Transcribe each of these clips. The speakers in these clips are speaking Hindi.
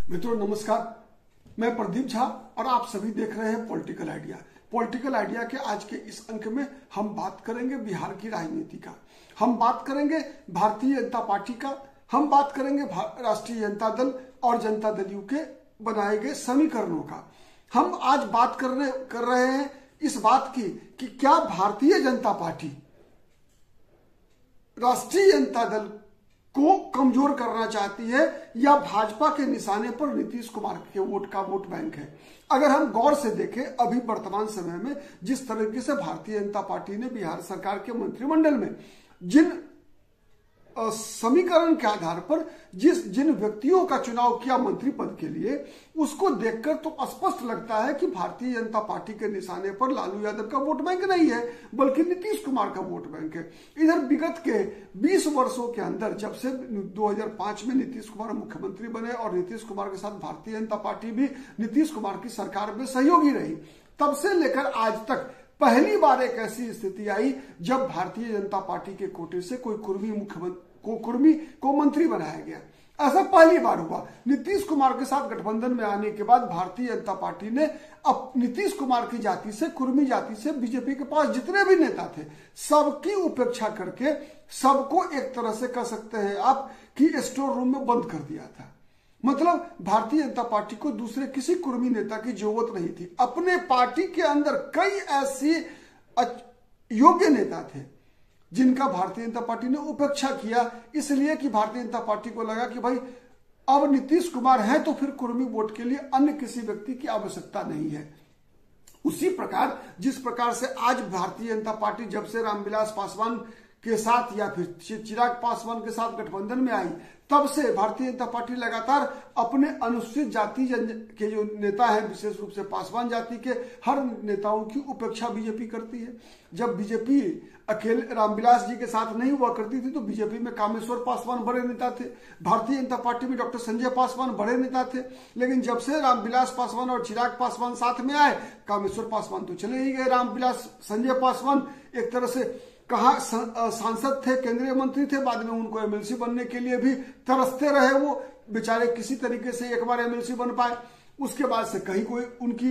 मित्रों नमस्कार, मैं प्रदीप झा और आप सभी देख रहे हैं पॉलिटिकल आइडिया। पॉलिटिकल आइडिया के आज के इस अंक में हम बात करेंगे बिहार की राजनीति का, हम बात करेंगे भारतीय जनता पार्टी का, हम बात करेंगे राष्ट्रीय जनता दल और जनता दल यू के बनाए गए समीकरणों का। हम आज बात कर रहे हैं इस बात की कि क्या भारतीय जनता पार्टी राष्ट्रीय जनता दल को कमजोर करना चाहती है या भाजपा के निशाने पर नीतीश कुमार के वोट बैंक है। अगर हम गौर से देखें, अभी वर्तमान समय में जिस तरीके से भारतीय जनता पार्टी ने बिहार सरकार के मंत्रिमंडल में जिन समीकरण के आधार पर जिन व्यक्तियों का चुनाव किया मंत्री पद के लिए, उसको देखकर तो स्पष्ट लगता है कि भारतीय जनता पार्टी के निशाने पर लालू यादव का वोट बैंक नहीं है बल्कि नीतीश कुमार का वोट बैंक है। इधर विगत के 20 वर्षों के अंदर जब से 2005 में नीतीश कुमार मुख्यमंत्री बने और नीतीश कुमार के साथ भारतीय जनता पार्टी भी नीतीश कुमार की सरकार में सहयोगी रही, तब से लेकर आज तक पहली बार एक ऐसी स्थिति आई जब भारतीय जनता पार्टी के कोटे से कोई कुर्मी को मंत्री बनाया गया। ऐसा पहली बार हुआ। नीतीश कुमार के साथ गठबंधन में आने के बाद भारतीय जनता पार्टी ने अब नीतीश कुमार की जाति से, कुर्मी जाति से बीजेपी के पास जितने भी नेता थे सबकी उपेक्षा करके सबको एक तरह से कह सकते हैं आप कि स्टोर रूम में बंद कर दिया था। मतलब भारतीय जनता पार्टी को दूसरे किसी कुर्मी नेता की जरूरत नहीं थी। अपने पार्टी के अंदर कई ऐसे योग्य नेता थे जिनका भारतीय जनता पार्टी ने उपेक्षा किया, इसलिए कि भारतीय जनता पार्टी को लगा कि भाई अब नीतीश कुमार है तो फिर कुर्मी वोट के लिए अन्य किसी व्यक्ति की आवश्यकता नहीं है। उसी प्रकार जिस प्रकार से आज भारतीय जनता पार्टी जब से रामविलास पासवान के साथ या फिर चिराग पासवान के साथ गठबंधन में आई, तब से भारतीय जनता पार्टी लगातार अपने अनुसूचित जाति के जो नेता हैं, विशेष रूप से पासवान जाति के हर नेताओं की उपेक्षा बीजेपी करती है। जब बीजेपी अकेले रामविलास जी के साथ नहीं हुआ करती थी तो बीजेपी में कामेश्वर पासवान बड़े नेता थे, भारतीय जनता पार्टी में डॉक्टर संजय पासवान बड़े नेता थे। लेकिन जब से रामविलास पासवान और चिराग पासवान साथ में आए, कामेश्वर पासवान तो चले ही गए, रामविलास संजय पासवान एक तरह से कहा सांसद थे, केंद्रीय मंत्री थे, बाद में उनको एमएलसी बनने के लिए भी तरसते रहे। वो बेचारे किसी तरीके से एक बार एमएलसी बन पाए, उसके बाद से कहीं कोई उनकी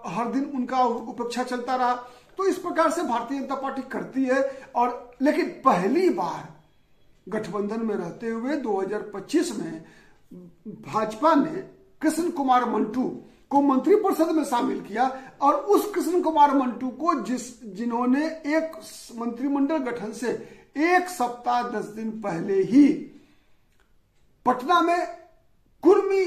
हर दिन उनका उपेक्षा चलता रहा। तो इस प्रकार से भारतीय जनता पार्टी करती है। और लेकिन पहली बार गठबंधन में रहते हुए 2025 में भाजपा ने कृष्ण कुमार मंटू को मंत्रिपरिषद में शामिल किया और उस कृष्ण कुमार मंटू को जिन्होंने एक मंत्रिमंडल गठन से 1 सप्ताह 10 दिन पहले ही पटना में कुर्मी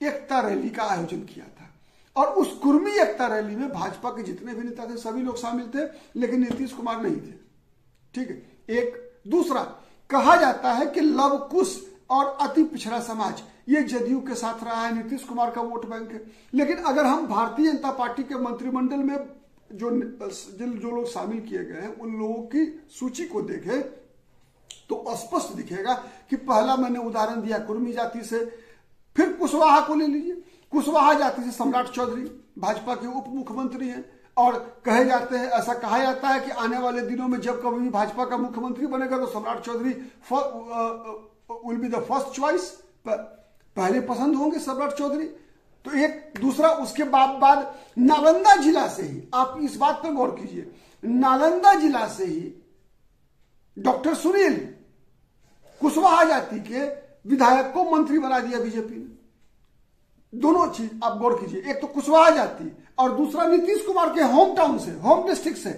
एकता रैली का आयोजन किया था। और उस कुर्मी एकता रैली में भाजपा के जितने भी नेता थे सभी लोग शामिल थे, लेकिन नीतीश कुमार नहीं थे। ठीक है। एक दूसरा कहा जाता है कि लव कुश और अति पिछड़ा समाज ये जदयू के साथ रहा है, नीतीश कुमार का वोट बैंक है। लेकिन अगर हम भारतीय जनता पार्टी के मंत्रिमंडल में जो लोग शामिल किए गए हैं उन लोगों की सूची को देखें तो स्पष्ट दिखेगा कि पहला मैंने उदाहरण दिया कुर्मी जाति से, फिर कुशवाहा को ले लीजिए। कुशवाहा जाति से सम्राट चौधरी भाजपा के उप मुख्यमंत्री हैं और कहे जाते हैं, ऐसा कहा जाता है कि आने वाले दिनों में जब कभी भी भाजपा का मुख्यमंत्री बनेगा तो Samrat Choudhary will be the first choice, पहले पसंद होंगे सम्राट चौधरी। तो एक दूसरा उसके बाद नालंदा जिला से ही, आप इस बात पर गौर कीजिए, नालंदा जिला से ही डॉक्टर सुनील कुशवाहा जाति के विधायक को मंत्री बना दिया बीजेपी ने। दोनों चीज आप गौर कीजिए, एक तो कुशवाहा जाति और दूसरा नीतीश कुमार के होम टाउन से, होम डिस्ट्रिक्ट से।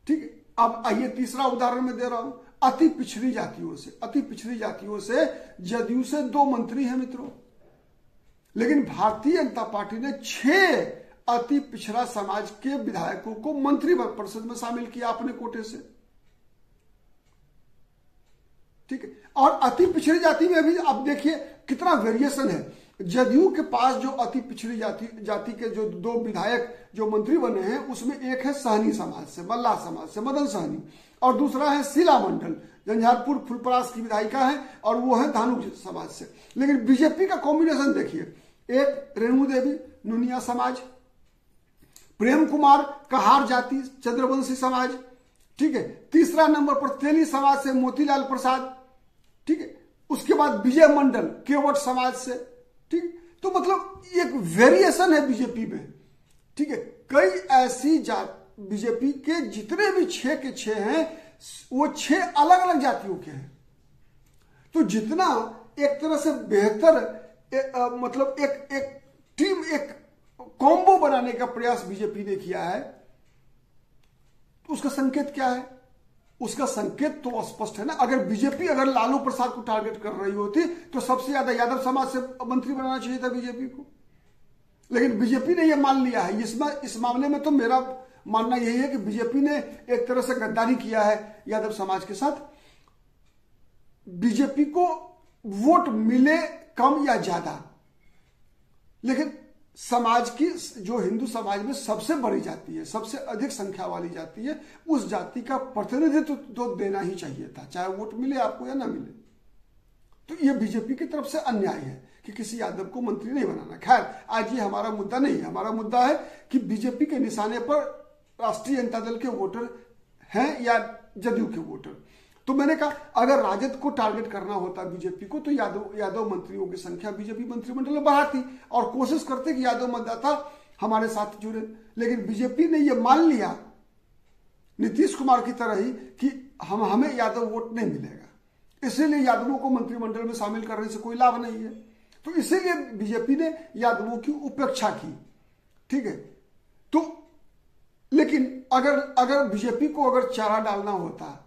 ठीक है। अब आइए तीसरा उदाहरण मैं दे रहा हूं, अति पिछड़ी जातियों से। अति पिछड़ी जातियों से जदयू से 2 मंत्री हैं मित्रों, लेकिन भारतीय जनता पार्टी ने 6 अति पिछड़ा समाज के विधायकों को मंत्री परिषद में शामिल किया अपने कोटे से। ठीक है। और अति पिछड़ी जाति में भी आप देखिए कितना वेरिएशन है। जदयू के पास जो अति पिछड़ी जाति के जो 2 विधायक जो मंत्री बने हैं उसमें एक है सहनी समाज से, मल्लाह समाज से मदन सहनी, और दूसरा है शीला मंडल, झंझारपुर फुलपरास की विधायिका है और वो है धानु समाज से। लेकिन बीजेपी का कॉम्बिनेशन देखिए, एक रेणु देवी नुनिया समाज, प्रेम कुमार कहार जाति चंद्रवंशी समाज, ठीक है। तीसरा नंबर पर तेली समाज से मोतीलाल प्रसाद, ठीक है। उसके बाद विजय मंडल केवट समाज से, ठीक। तो मतलब एक वेरिएशन है बीजेपी में, ठीक है। कई ऐसी जात बीजेपी के जितने भी 6 के 6 हैं वो 6 अलग अलग जातियों के हैं। तो जितना एक तरह से बेहतर मतलब एक टीम, एक कॉम्बो बनाने का प्रयास बीजेपी ने किया है, तो उसका संकेत क्या है? उसका संकेत तो स्पष्ट है ना। अगर बीजेपी अगर लालू प्रसाद को टारगेट कर रही होती तो सबसे ज्यादा यादव समाज से मंत्री बनाना चाहिए था बीजेपी को, लेकिन बीजेपी ने यह मान लिया है। इस मामले में तो मेरा मानना यही है कि बीजेपी ने एक तरह से गद्दारी किया है यादव समाज के साथ। बीजेपी को वोट मिले कम या ज्यादा, लेकिन समाज की, जो हिंदू समाज में सबसे बड़ी जाति है, सबसे अधिक संख्या वाली जाति है, उस जाति का प्रतिनिधित्व तो देना ही चाहिए था, चाहे वोट मिले आपको या ना मिले। तो यह बीजेपी की तरफ से अन्याय है कि किसी यादव को मंत्री नहीं बनाना। खैर, आज ये हमारा मुद्दा नहीं है। हमारा मुद्दा है कि बीजेपी के निशाने पर राष्ट्रीय जनता दल के वोटर हैं या जदयू के वोटर। तो मैंने कहा अगर राजद को टारगेट करना होता बीजेपी को तो यादव मंत्रियों की संख्या बीजेपी मंत्रिमंडल में बढ़ाती और कोशिश करते कि यादव मतदाता हमारे साथ जुड़े। लेकिन बीजेपी ने यह मान लिया नीतीश कुमार की तरह ही कि हमें यादव वोट नहीं मिलेगा, इसीलिए यादवों को मंत्रिमंडल में शामिल करने से कोई लाभ नहीं है। तो इसीलिए बीजेपी ने यादवों की उपेक्षा की, ठीक है। तो लेकिन अगर बीजेपी को अगर चारा डालना होता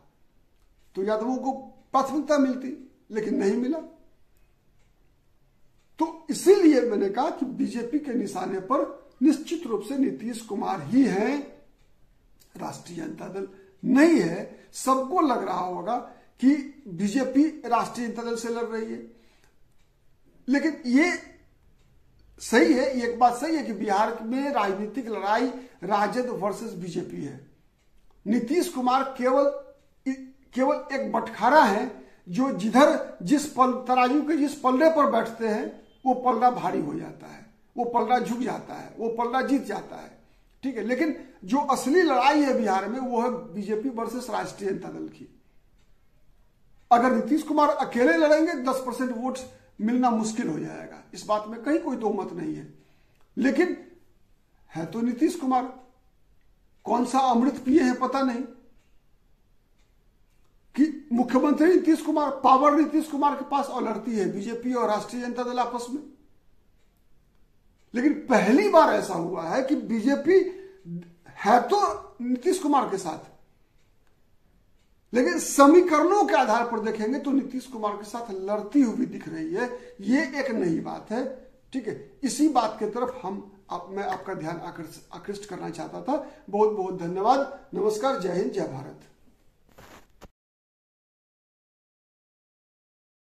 तो यादवों को प्राथमिकता मिलती, लेकिन नहीं मिला। तो इसीलिए मैंने कहा कि बीजेपी के निशाने पर निश्चित रूप से नीतीश कुमार ही हैं, राष्ट्रीय जनता दल नहीं है। सबको लग रहा होगा कि बीजेपी राष्ट्रीय जनता दल से लड़ रही है, लेकिन ये सही है, एक बात सही है कि बिहार में राजनीतिक लड़ाई राजद वर्सेस बीजेपी है। नीतीश कुमार केवल एक बटखारा है जो जिस तराजू के जिस पल्ले पर बैठते हैं वो पल्ला भारी हो जाता है, वो पल्ला झुक जाता है, वो पल्ला जीत जाता है, ठीक है। लेकिन जो असली लड़ाई है बिहार में वो है बीजेपी वर्सेस राष्ट्रीय जनता दल की। अगर नीतीश कुमार अकेले लड़ेंगे 10% वोट मिलना मुश्किल हो जाएगा, इस बात में कहीं कोई दो मत नहीं है। लेकिन है तो नीतीश कुमार, कौन सा अमृत पिए हैं पता नहीं कि मुख्यमंत्री नीतीश कुमार, पावर नीतीश कुमार के पास और लड़ती है बीजेपी और राष्ट्रीय जनता दल आपस में। लेकिन पहली बार ऐसा हुआ है कि बीजेपी है तो नीतीश कुमार के साथ, लेकिन समीकरणों के आधार पर देखेंगे तो नीतीश कुमार के साथ लड़ती हुई दिख रही है। ये एक नई बात है, ठीक है। इसी बात की तरफ मैं आपका ध्यान आकृष्ट करना चाहता था। बहुत बहुत धन्यवाद। नमस्कार, जय हिंद, जय भारत।